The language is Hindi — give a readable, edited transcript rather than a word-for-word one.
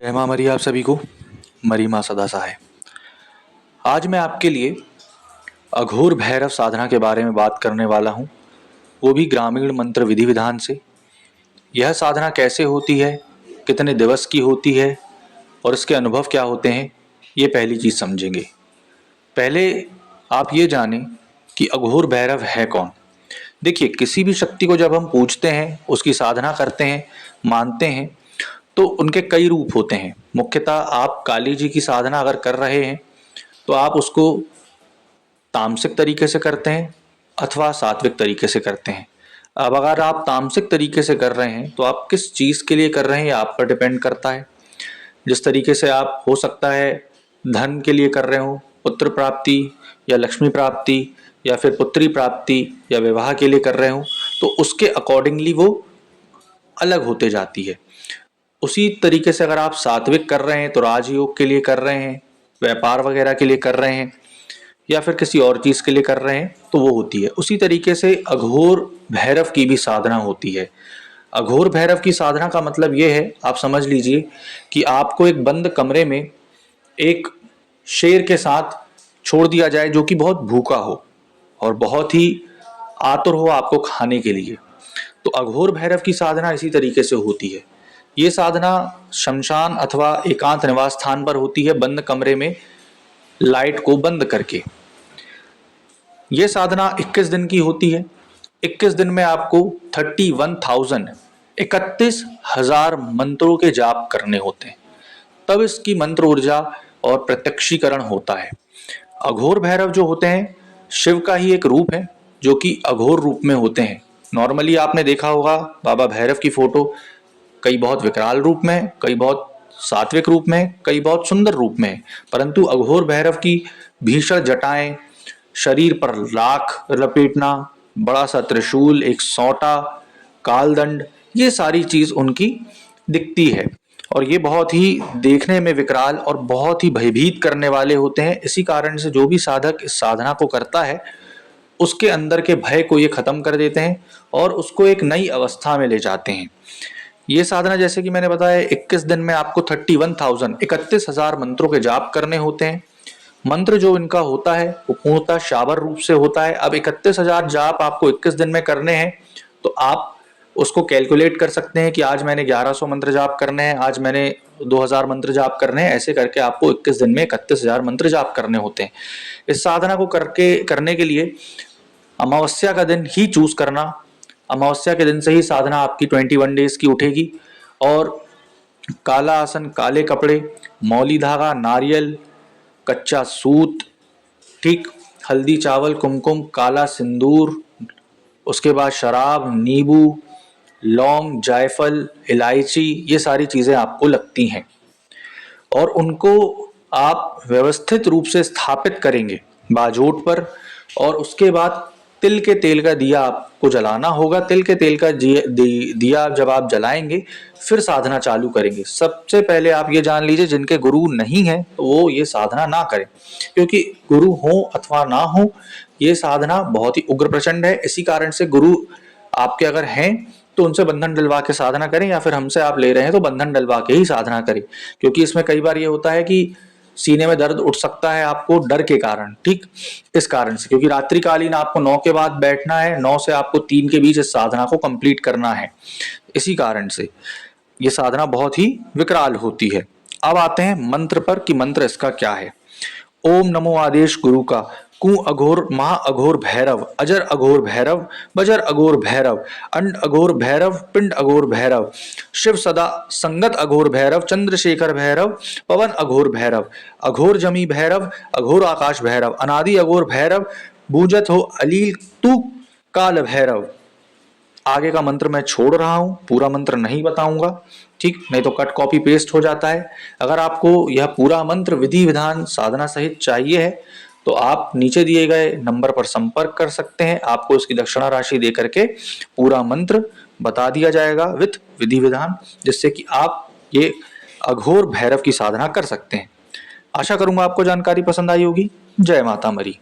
जय माँ मरी आप सभी को। मरी माँ सदा सहाय। आज मैं आपके लिए अघोर भैरव साधना के बारे में बात करने वाला हूँ, वो भी ग्रामीण मंत्र विधि विधान से। यह साधना कैसे होती है, कितने दिवस की होती है और इसके अनुभव क्या होते हैं, ये पहली चीज़ समझेंगे। पहले आप ये जानें कि अघोर भैरव है कौन। देखिए, किसी भी शक्ति को जब हम पूजते हैं, उसकी साधना करते हैं, मानते हैं, तो उनके कई रूप होते हैं। मुख्यतः आप काली जी की साधना अगर कर रहे हैं तो आप उसको तामसिक तरीके से करते हैं अथवा सात्विक तरीके से करते हैं। अब अगर आप तामसिक तरीके से कर रहे हैं तो आप किस चीज़ के लिए कर रहे हैं ये आप पर डिपेंड करता है। जिस तरीके से आप, हो सकता है धन के लिए कर रहे हो, पुत्र प्राप्ति या लक्ष्मी प्राप्ति या फिर पुत्री प्राप्ति या विवाह के लिए कर रहे हो, तो उसके अकॉर्डिंगली वो अलग होते जाती है। उसी तरीके से अगर आप सात्विक कर रहे हैं तो राजयोग के लिए कर रहे हैं, व्यापार वगैरह के लिए कर रहे हैं या फिर किसी और चीज़ के लिए कर रहे हैं तो वो होती है। उसी तरीके से अघोर भैरव की भी साधना होती है। अघोर भैरव की साधना का मतलब ये है, आप समझ लीजिए कि आपको एक बंद कमरे में एक शेर के साथ छोड़ दिया जाए जो कि बहुत भूखा हो और बहुत ही आतुर हो आपको खाने के लिए। तो अघोर भैरव की साधना इसी तरीके से होती है। ये साधना शमशान अथवा एकांत निवास स्थान पर होती है, बंद कमरे में लाइट को बंद करके। ये साधना 21 दिन की होती है। 21 दिन में आपको 31,000 मंत्रों के जाप करने होते हैं, तब इसकी मंत्र ऊर्जा और प्रत्यक्षीकरण होता है। अघोर भैरव जो होते हैं शिव का ही एक रूप है जो कि अघोर रूप में होते हैं। नॉर्मली आपने देखा होगा बाबा भैरव की फोटो, कई बहुत विकराल रूप में, कई बहुत सात्विक रूप में, कई बहुत सुंदर रूप में, परंतु अघोर भैरव की भीषण जटाएं, शरीर पर लाख लपेटना, बड़ा सा त्रिशूल, एक सौटा, कालदंड, ये सारी चीज उनकी दिखती है और ये बहुत ही देखने में विकराल और बहुत ही भयभीत करने वाले होते हैं। इसी कारण से जो भी साधक इस साधना को करता है उसके अंदर के भय को ये खत्म कर देते हैं और उसको एक नई अवस्था में ले जाते हैं। ये साधना, जैसे कि मैंने बताया, 21 दिन में आपको 31,000 मंत्रों के जाप करने होते हैं। मंत्र जो इनका होता है वो पूर्णतः शाबर रूप से होता है। अब 31,000 जाप आपको 21 दिन में करने हैं तो आप उसको कैलकुलेट कर सकते हैं कि आज मैंने 1100 मंत्र जाप करने हैं, आज मैंने 2000 मंत्र जाप करने हैं। ऐसे करके आपको 21 दिन में 31,000 मंत्र जाप करने होते हैं। इस साधना को करने के लिए अमावस्या का दिन ही चूज करना। अमावस्या के दिन से ही साधना आपकी 21 डेज की उठेगी और काला आसन, काले कपड़े, मौली धागा, नारियल, कच्चा सूत, ठीक, हल्दी, चावल, कुमकुम, काला सिंदूर, उसके बाद शराब, नींबू, लौंग, जायफल, इलायची, ये सारी चीजें आपको लगती हैं और उनको आप व्यवस्थित रूप से स्थापित करेंगे बाजोट पर। और उसके बाद तिल के तेल का दिया आपको जलाना होगा। तिल के तेल का दिया जब आप जलाएंगे फिर साधना चालू करेंगे। सबसे पहले आप ये जान लीजिए, जिनके गुरु नहीं है वो ये साधना ना करें, क्योंकि गुरु हो अथवा ना हो ये साधना बहुत ही उग्र प्रचंड है। इसी कारण से गुरु आपके अगर हैं तो उनसे बंधन डलवा के साधना करें, या फिर हमसे आप ले रहे हैं तो बंधन डलवा के ही साधना करें, क्योंकि इसमें कई बार ये होता है कि सीने में दर्द उठ सकता है आपको डर के कारण। ठीक, इस कारण से, क्योंकि रात्रिकालीन आपको 9 के बाद बैठना है, 9 से आपको 3 के बीच इस साधना को कंप्लीट करना है। इसी कारण से ये साधना बहुत ही विकराल होती है। अब आते हैं मंत्र पर कि मंत्र इसका क्या है। ओम नमो आदेश गुरु का, कु अघोर महा अघोर भैरव, अजर अघोर भैरव, बजर अघोर भैरव, अंड अघोर भैरव, पिंड अघोर भैरव, शिव सदा संगत अघोर भैरव, चंद्रशेखर भैरव, पवन अघोर भैरव, अघोर जमी भैरव, अघोर आकाश भैरव, अनादि अघोर भैरव, बूझत हो अलील तू काल भैरव। आगे का मंत्र मैं छोड़ रहा हूं, पूरा मंत्र नहीं बताऊंगा, ठीक, नहीं तो कट कॉपी पेस्ट हो जाता है। अगर आपको यह पूरा मंत्र विधि विधान साधना सहित चाहिए है तो आप नीचे दिए गए नंबर पर संपर्क कर सकते हैं। आपको इसकी दक्षिणा राशि दे करके पूरा मंत्र बता दिया जाएगा विथ विधि विधान, जिससे कि आप ये अघोर भैरव की साधना कर सकते हैं। आशा करूंगा आपको जानकारी पसंद आई होगी। जय माता मरी।